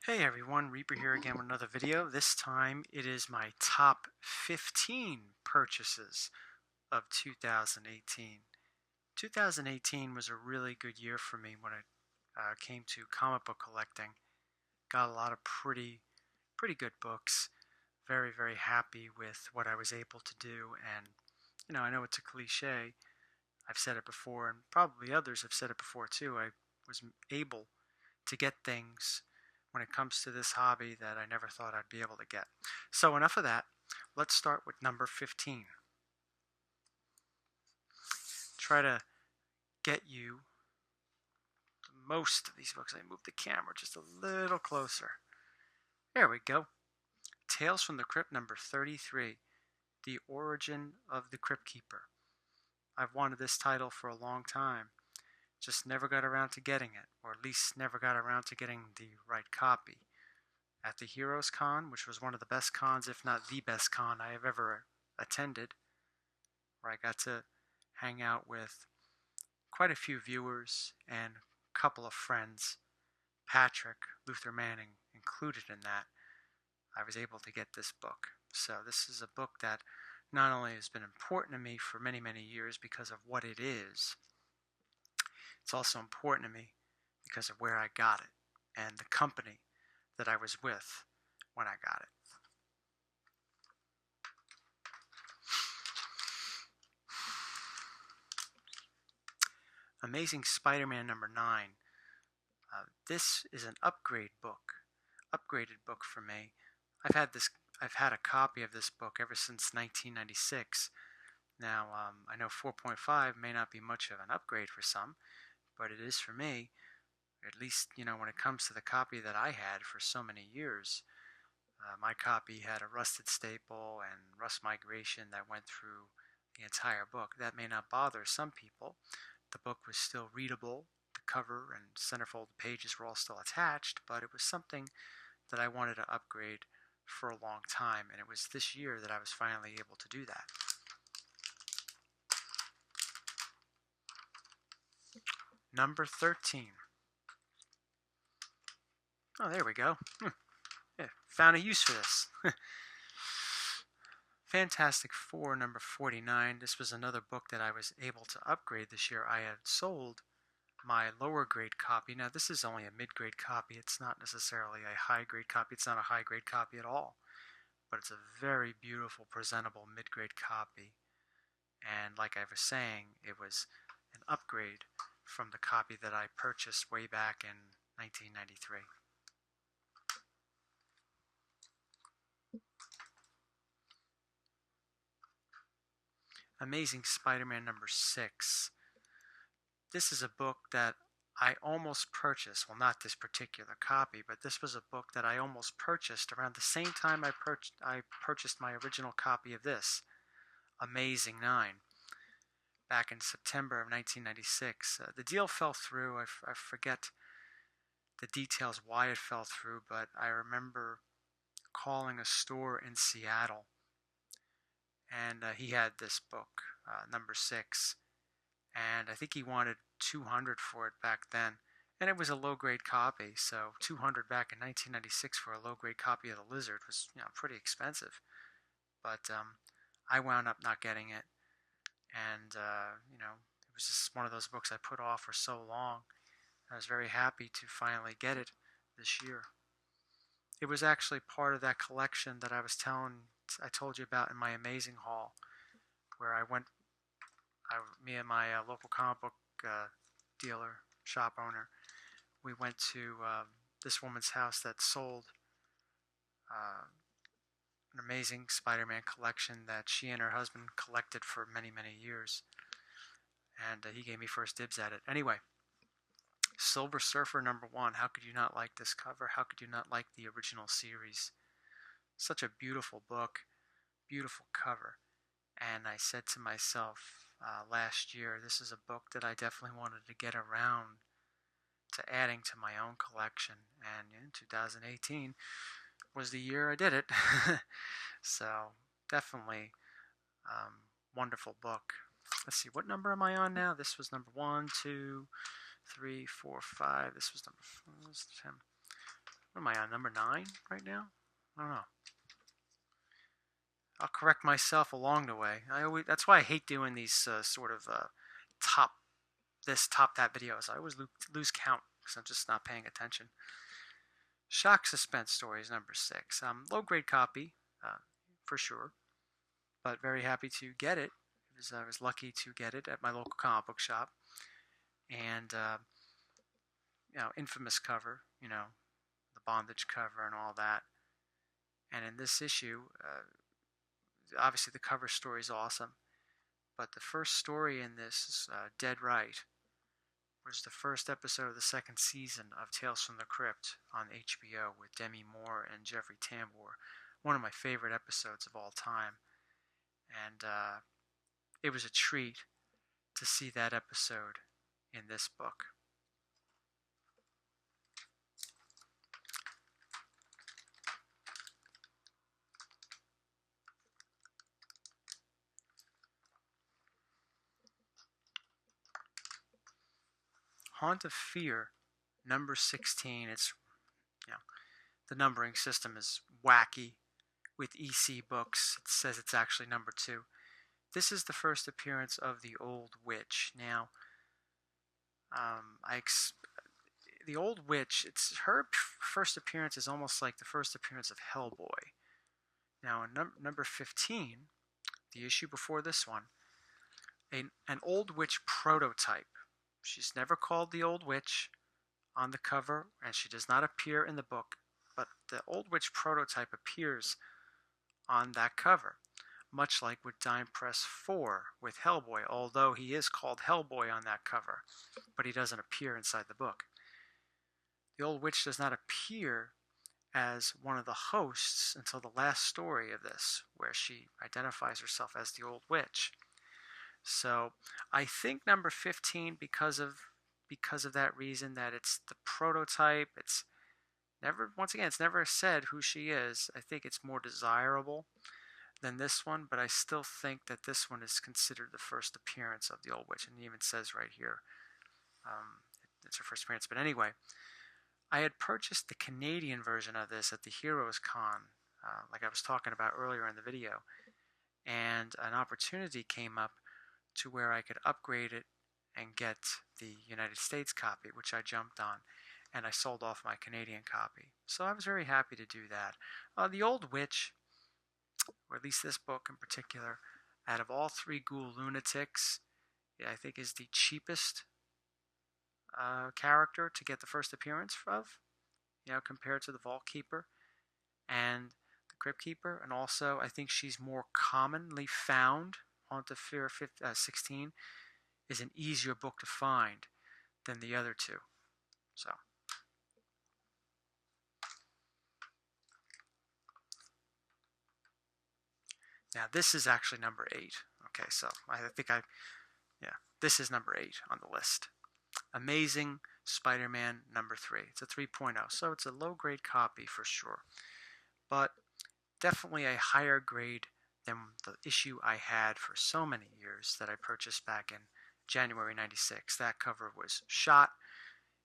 Hey everyone, Reaper here again with another video. This time it is my top 15 purchases of 2018. 2018 was a really good year for me when it came to comic book collecting. Got a lot of pretty good books. Very happy with what I was able to do. And I know it's a cliche. I've said it before, and probably others have said it before too. I was able to get things when it comes to this hobby that I never thought I'd be able to get. So enough of that. Let's start with number 15. Try to get you most of these books. I move the camera just a little closer. There we go. Tales from the Crypt number 33. The Origin of the Crypt Keeper. I've wanted this title for a long time. Just never got around to getting it, or at least never got around to getting the right copy. At the Heroes Con, which was one of the best cons, if not the best con I have ever attended, where I got to hang out with quite a few viewers and a couple of friends, Patrick Luther Manning included in that, I was able to get this book. So this is a book that not only has been important to me for many years because of what it is, it's also important to me because of where I got it and the company that I was with when I got it. Amazing Spider-Man number 9. This is an upgraded book for me. I've had a copy of this book ever since 1996. Now, I know 4.5 may not be much of an upgrade for some, but it is for me. At least, when it comes to the copy that I had for so many years. My copy had a rusted staple and rust migration that went through the entire book. That may not bother some people. The book was still readable. The cover and centerfold pages were all still attached, but it was something that I wanted to upgrade for a long time, and it was this year that I was finally able to do that. Number 13. Oh, there we go. Yeah, found a use for this. Fantastic Four number 49. This was another book that I was able to upgrade this year. I had sold my lower grade copy. Now, this is only a mid grade copy. It's not necessarily a high grade copy. It's not a high grade copy at all. But it's a very beautiful, presentable mid grade copy. And like I was saying, it was an upgrade from the copy that I purchased way back in 1993. Amazing Spider-Man number 6. This is a book that I almost purchased. Well, not this particular copy, but this was a book that I almost purchased around the same time I purchased my original copy of this, Amazing 9, back in September of 1996. The deal fell through. I forget the details why it fell through, but I remember calling a store in Seattle, and he had this book, number 6, and I think he wanted 200 for it back then. And it was a low grade copy, so 200 back in 1996 for a low grade copy of The Lizard was, pretty expensive. But I wound up not getting it, and it was just one of those books I put off for so long. I was very happy to finally get it this year. It was actually part of that collection that I told you about in my Amazing Haul, where me and my local comic book dealer, shop owner, we went to this woman's house that sold an amazing Spider-Man collection that she and her husband collected for many years. And he gave me first dibs at it. Anyway, Silver Surfer number 1. How could you not like this cover? How could you not like the original series? Such a beautiful book, beautiful cover. And I said to myself last year, this is a book that I definitely wanted to get around to adding to my own collection. And in 2018 was the year I did it. So definitely wonderful book. Let's see, what number am I on now? This was number 1, 2, 3, 4, 5. This was number 10. What am I on, number 9 right now? I don't know. I'll correct myself along the way. That's why I hate doing these sort of top this, top that videos. I always lose count because I'm just not paying attention. Shock suspense stories, number 6. Low grade copy, for sure, but very happy to get it. I was lucky to get it at my local comic book shop, and infamous cover, the bondage cover and all that. And in this issue, obviously the cover story is awesome, but the first story in this is Dead Right, was the first episode of the second season of Tales from the Crypt on HBO with Demi Moore and Jeffrey Tambor. One of my favorite episodes of all time. And it was a treat to see that episode in this book. Haunt of Fear, number 16. It's, the numbering system is wacky. With EC Books, it says it's actually number 2. This is the first appearance of the Old Witch. Now, the Old Witch, her first appearance is almost like the first appearance of Hellboy. Now, in number 15, the issue before this one, an Old Witch prototype. She's never called the Old Witch on the cover, and she does not appear in the book, but the Old Witch prototype appears on that cover, much like with Dime Press 4 with Hellboy, although he is called Hellboy on that cover, but he doesn't appear inside the book. The Old Witch does not appear as one of the hosts until the last story of this, where she identifies herself as the Old Witch. So I think number 15, because of that reason, that it's the prototype, it's never said who she is. I think it's more desirable than this one, but I still think that this one is considered the first appearance of the Old Witch, and it even says right here it's her first appearance. But anyway, I had purchased the Canadian version of this at the Heroes Con, like I was talking about earlier in the video, and an opportunity came up to where I could upgrade it and get the United States copy, which I jumped on, and I sold off my Canadian copy. So I was very happy to do that. The Old Witch, or at least this book in particular, out of all 3 Ghoul Lunatics, I think is the cheapest character to get the first appearance of, compared to the Vault Keeper and the Crypt Keeper. And also, I think she's more commonly found. Haunt of Fear 16 is an easier book to find than the other 2. So, now this is actually number 8. Okay, so this is number 8 on the list. Amazing Spider-Man number 3. It's a 3.0, so it's a low-grade copy for sure, but definitely a higher grade than the issue I had for so many years that I purchased back in January 96. That cover was shot.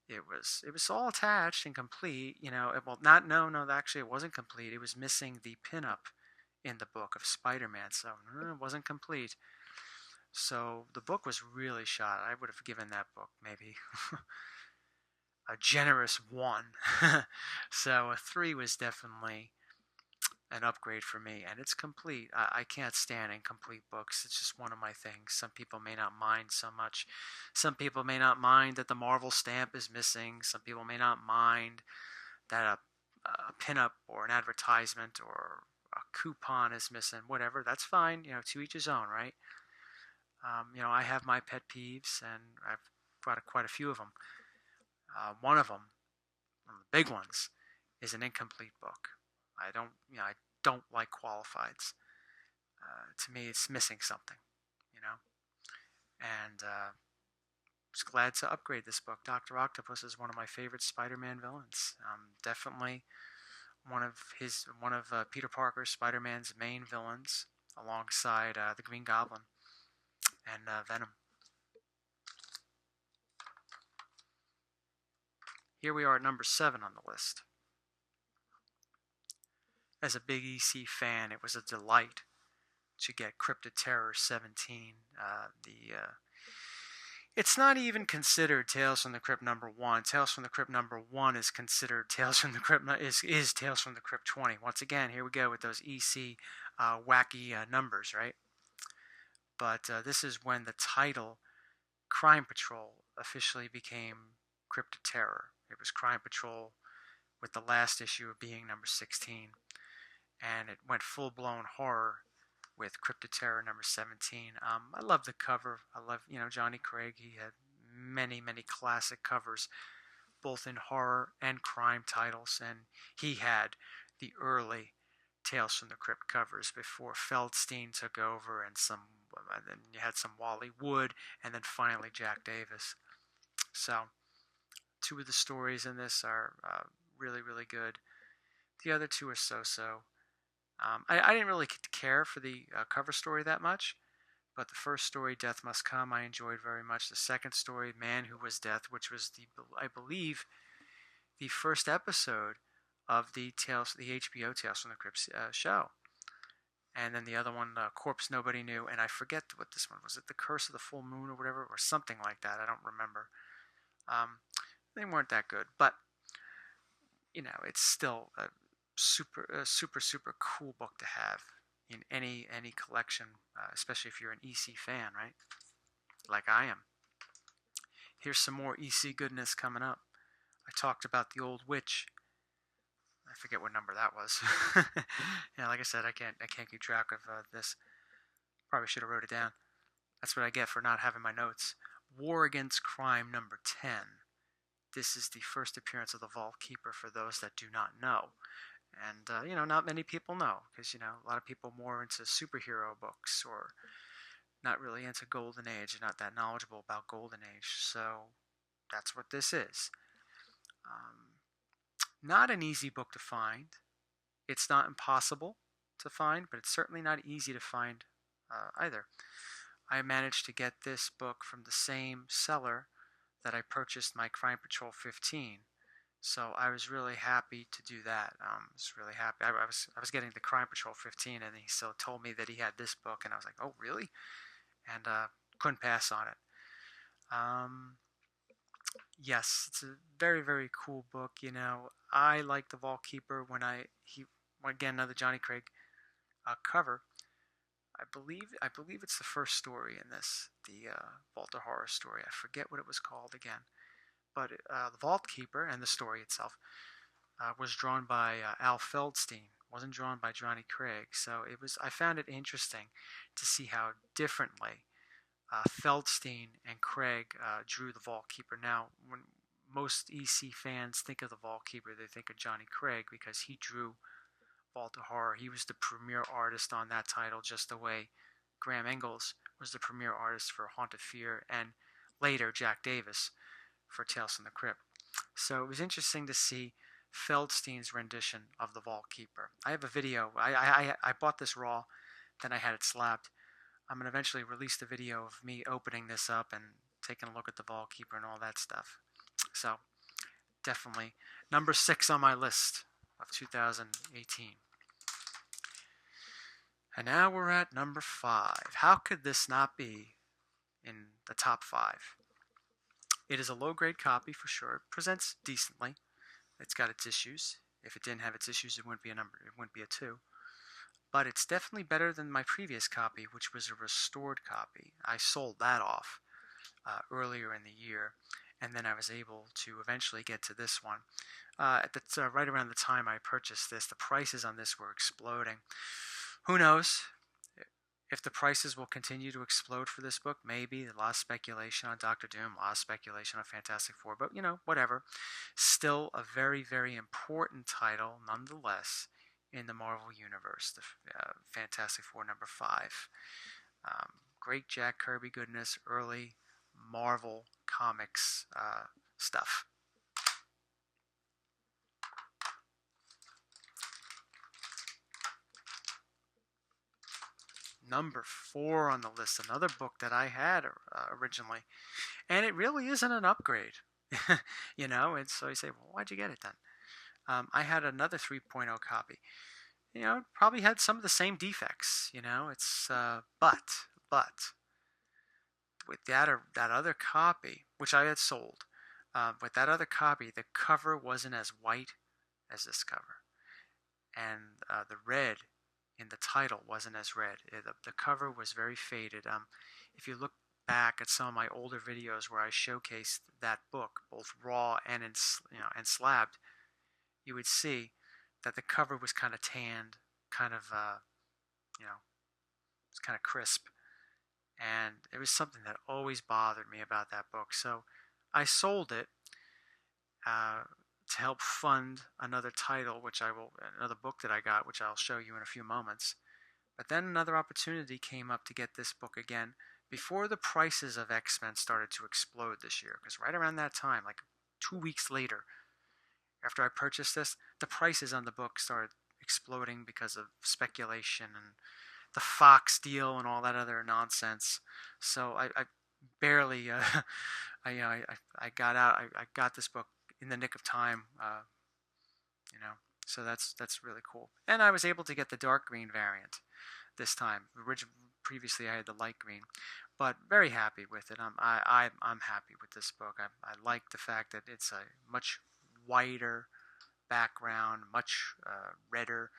It was all attached and complete. Actually it wasn't complete. It was missing the pinup in the book of Spider-Man, so it wasn't complete. So the book was really shot. I would have given that book maybe a generous 1. So a 3 was definitely an upgrade for me, and it's complete. I can't stand incomplete books. It's just one of my things. Some people may not mind so much. Some people may not mind that the Marvel stamp is missing. Some people may not mind that a pinup or an advertisement or a coupon is missing. Whatever, that's fine. To each his own, right? I have my pet peeves, and I've got quite a few of them. One of them, one of the big ones, is an incomplete book. I don't like qualifieds. To me, it's missing something, And just glad to upgrade this book. Dr. Octopus is one of my favorite Spider-Man villains. Definitely one of Peter Parker's Spider-Man's main villains, alongside the Green Goblin and Venom. Here we are at number 7 on the list. as a big EC fan, it was a delight to get Cryptid Terror 17. It's not even considered Tales from the Crypt #1. Tales from the Crypt #1 is considered Tales from the Crypt is Tales from the Crypt 20. Once again, here we go with those EC wacky numbers, right? But this is when the title Crime Patrol officially became Cryptid Terror. It was Crime Patrol with the last issue being number 16, and it went full-blown horror with Cryptid Terror number 17. I love the cover. I love, Johnny Craig. He had many, many classic covers, both in horror and crime titles, and he had the early Tales from the Crypt covers before Feldstein took over, and then you had some Wally Wood, and then finally Jack Davis. So, two of the stories in this are really, really good. The other two are so-so. I didn't really care for the cover story that much, but the first story, Death Must Come, I enjoyed very much. The second story, Man Who Was Death, which was I believe, the first episode of the HBO Tales from the Crypt show. And then the other one, Corpse Nobody Knew, and I forget what this one was. It The Curse of the Full Moon or whatever, or something like that. I don't remember. They weren't that good, but it's still a super cool book to have in any collection, especially if you're an EC fan, right? Like I am. Here's some more EC goodness coming up. I talked about The Old Witch. I forget what number that was. Yeah, like I said, I can't keep track of this. Probably should have wrote it down. That's what I get for not having my notes. War Against Crime number 10. This is the first appearance of the Vault Keeper for those that do not know. And, not many people know, because, a lot of people more into superhero books or not really into Golden Age, not that knowledgeable about Golden Age. So that's what this is. Not an easy book to find. It's not impossible to find, but it's certainly not easy to find either. I managed to get this book from the same seller that I purchased my Crime Patrol 15. So I was really happy to do that. I was really happy. I was getting the Crime Patrol 15, and he still told me that he had this book, and I was like, oh, really? And couldn't pass on it. Yes, it's a very, very cool book. I like the Vault Keeper again, another Johnny Craig cover. I believe it's the first story in this, the Vault of Horror story. I forget what it was called again. But the Vault Keeper and the story itself was drawn by Al Feldstein. It wasn't drawn by Johnny Craig. So I found it interesting to see how differently Feldstein and Craig drew the Vault Keeper. Now, when most EC fans think of the Vault Keeper, they think of Johnny Craig because he drew Vault of Horror. He was the premier artist on that title, just the way Graham Ingalls was the premier artist for Haunted Fear, and later Jack Davis for Tales from the Crypt. So it was interesting to see Feldstein's rendition of the Vault Keeper. I have a video. I bought this raw, then I had it slabbed. I'm going to eventually release the video of me opening this up and taking a look at the Vault Keeper and all that stuff. So definitely number 6 on my list of 2018. And now we're at number 5. How could this not be in the top 5? It is a low-grade copy for sure. It presents decently. It's got its issues. If it didn't have its issues, it wouldn't be a number. It wouldn't be a 2. But it's definitely better than my previous copy, which was a restored copy. I sold that off earlier in the year, and then I was able to eventually get to this one. Right around the time I purchased this, the prices on this were exploding. Who knows if the prices will continue to explode for this book? Maybe. A lot of speculation on Doctor Doom, a lot of speculation on Fantastic Four, but whatever. Still a very, very important title, nonetheless, in the Marvel Universe, the Fantastic Four number 5. Great Jack Kirby goodness, early Marvel Comics stuff. Number 4 on the list, another book that I had originally, and it really isn't an upgrade, and so you say, well, why'd you get it then? I had another 3.0 copy. probably had some of the same defects. It's but with that other copy, which I had sold, with that other copy, the cover wasn't as white as this cover, and the red in the title wasn't as red. The cover was very faded. If you look back at some of my older videos where I showcased that book, both raw and and slabbed, you would see that the cover was kind of tanned, kind of it's kind of crisp, and it was something that always bothered me about that book. So I sold it to help fund another title, another book that I got, which I'll show you in a few moments. But then another opportunity came up to get this book again before the prices of X-Men started to explode this year. Because right around that time, like 2 weeks later, after I purchased this, the prices on the book started exploding because of speculation and the Fox deal and all that other nonsense. So I barely, I got out. I got this book in the nick of time. So that's really cool. And I was able to get the dark green variant this time. Previously, I had the light green, but very happy with it. I'm happy with this book. I like the fact that it's a much whiter background, much redder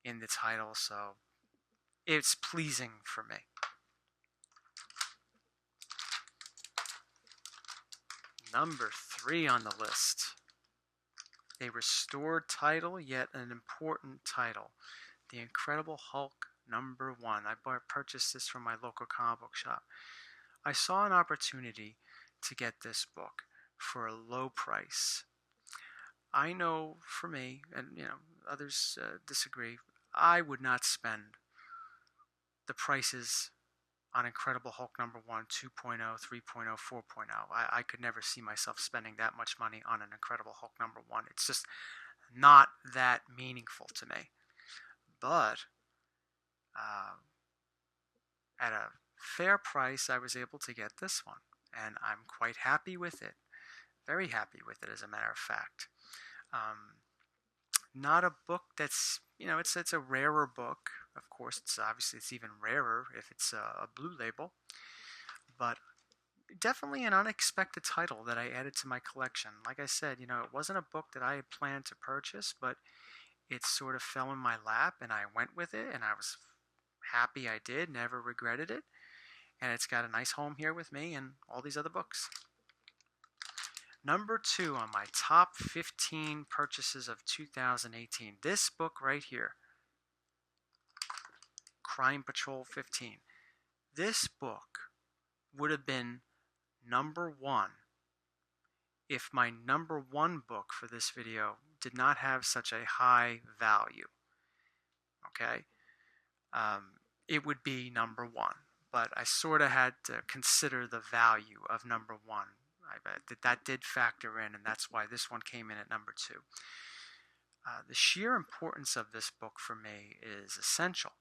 in the title, so it's pleasing for me. Number 3 on the list. A restored title, yet an important title. The Incredible Hulk #1. I purchased this from my local comic book shop. I saw an opportunity to get this book for a low price. I know for me, and others disagree, I would not spend the prices on Incredible Hulk #1, 2.0, 3.0, 4.0. I could never see myself spending that much money on an Incredible Hulk #1. It's just not that meaningful to me. But at a fair price, I was able to get this one, and I'm quite happy with it. Very happy with it, as a matter of fact. Not a book that's, it's a rarer book. Of course, it's even rarer if it's a blue label. But definitely an unexpected title that I added to my collection. Like I said, it wasn't a book that I had planned to purchase, but it sort of fell in my lap, and I went with it, and I was happy I did, never regretted it. And it's got a nice home here with me and all these other books. Number 2 on my top 15 purchases of 2018. This book right here, Crime Patrol 15. This book would have been number 1 if my number 1 book for this video did not have such a high value. Okay? It would be number 1, but I sort of had to consider the value of number 1. That did factor in, and that's why this one came in at number 2. The sheer importance of this book for me is essential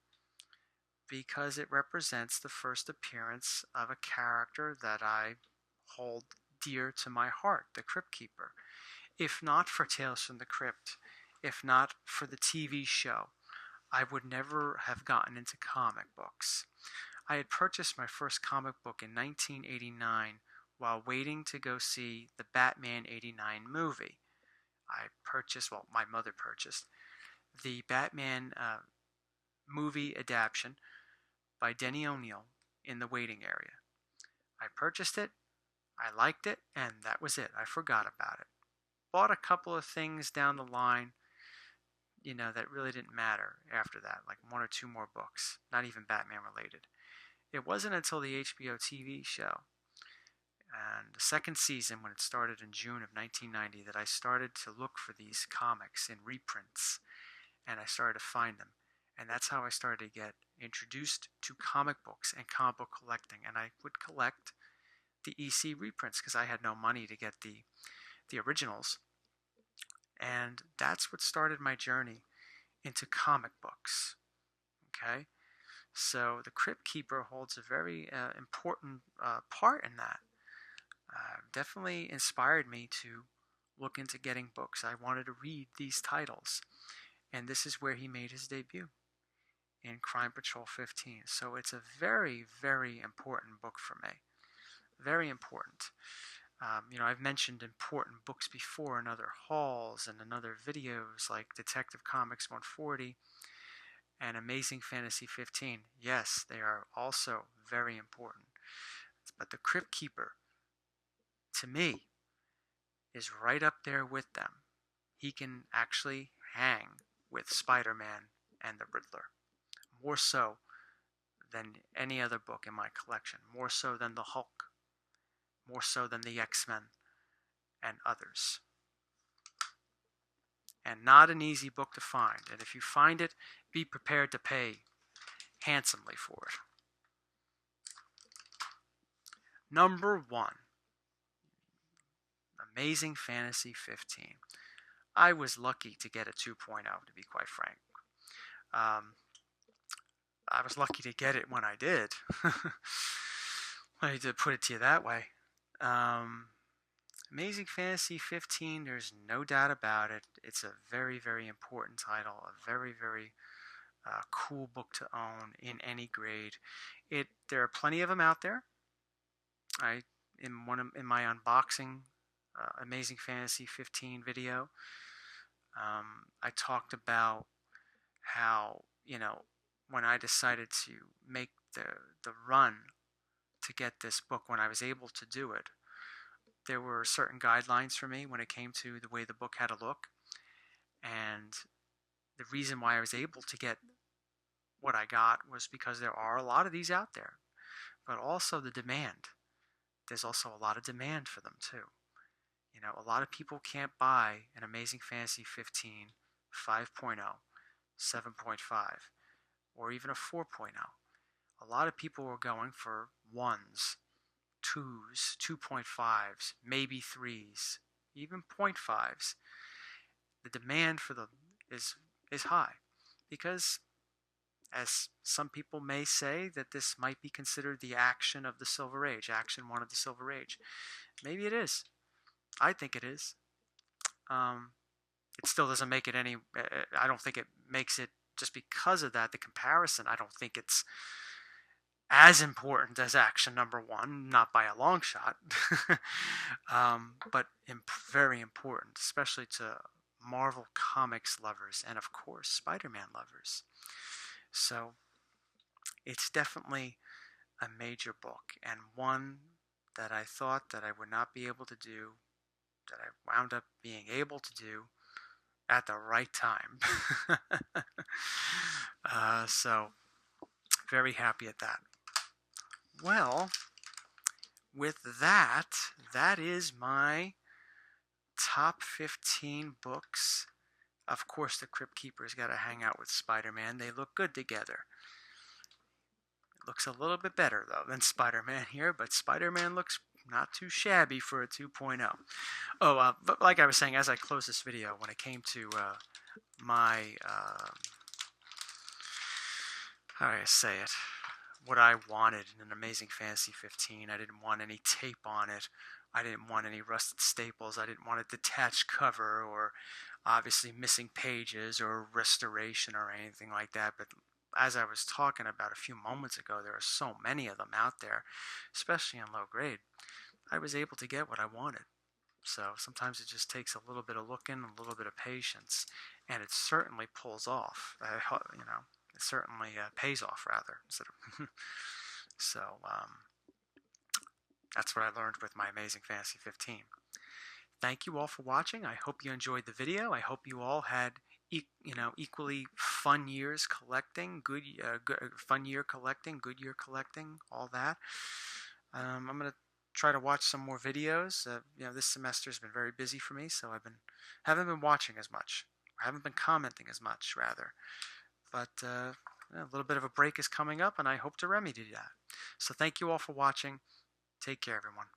because it represents the first appearance of a character that I hold dear to my heart, the Crypt Keeper. If not for Tales from the Crypt, if not for the TV show, I would never have gotten into comic books. I had purchased my first comic book in 1989 while waiting to go see the Batman '89 movie. My mother purchased the Batman movie adaptation by Denny O'Neil in the waiting area. I purchased it, I liked it, and that was it. I forgot about it. Bought a couple of things down the line, that really didn't matter after that, like 1 or 2 more books, not even Batman related. It wasn't until the HBO TV show and the second season, when it started in June of 1990, that I started to look for these comics in reprints, and I started to find them. And that's how I started to get introduced to comic books and comic book collecting. And I would collect the EC reprints because I had no money to get the originals. And that's what started my journey into comic books. Okay? So the Crypt Keeper holds a very important part in that. Definitely inspired me to look into getting books. I wanted to read these titles. And this is where he made his debut, in Crime Patrol 15. So it's a very, very important book for me. Very important. I've mentioned important books before in other hauls and in other videos like Detective Comics 140 and Amazing Fantasy 15. Yes, they are also very important. But The Crypt Keeper, to me, is right up there with them. He can actually hang with Spider-Man and the Riddler. More so than any other book in my collection. More so than the Hulk. More so than the X-Men and others. And not an easy book to find. And if you find it, be prepared to pay handsomely for it. Number 1. Amazing Fantasy 15. I was lucky to get a 2.0, to be quite frank. I was lucky to get it when I did. I need to put it to you that way. Amazing Fantasy 15, there's no doubt about it. It's a very, very important title, a very, very cool book to own in any grade. There are plenty of them out there. In my unboxing Amazing Fantasy 15 video, I talked about how, when I decided to make the run to get this book, when I was able to do it, there were certain guidelines for me when it came to the way the book had to look. And the reason why I was able to get what I got was because there are a lot of these out there, but also the demand. There's also a lot of demand for them too. A lot of people can't buy an Amazing Fantasy 15 5.0, 7.5, or even a 4.0. A lot of people were going for 1s, 2s, 2.5s, maybe 3s, even 0.5s. The demand for them is high because, as some people may say, that this might be considered the Action of the Silver Age, Action 1 of the Silver Age. Maybe it is. I think it is. It still doesn't make it any... I don't think it makes it, just because of that, the comparison, I don't think it's as important as Action number 1, not by a long shot, but very important, especially to Marvel Comics lovers and, of course, Spider-Man lovers. So it's definitely a major book, and one that I thought that I would not be able to do, that I wound up being able to do at the right time. So very happy at that. Well, with that is my top 15 books. Of course, the Crypt Keeper's got to hang out with Spider-Man. They look good together. It looks a little bit better, though, than Spider-Man here, but Spider-Man looks not too shabby for a 2.0. But like I was saying, as I close this video, when it came to my, how do I say it, what I wanted in an Amazing Fantasy 15, I didn't want any tape on it. I didn't want any rusted staples. I didn't want a detached cover or obviously missing pages or restoration or anything like that. But as I was talking about a few moments ago, there are so many of them out there, especially in low grade. I was able to get what I wanted. So sometimes it just takes a little bit of looking, a little bit of patience, and it certainly pulls off. It certainly pays off, rather. So that's what I learned with my Amazing Fantasy 15. Thank you all for watching. I hope you enjoyed the video. I hope you all had equally fun years collecting, fun year collecting, good year collecting, all that. I'm going to try to watch some more videos. This semester has been very busy for me, so haven't been watching as much. I haven't been commenting as much, rather. But a little bit of a break is coming up, and I hope to remedy that. So thank you all for watching. Take care, everyone.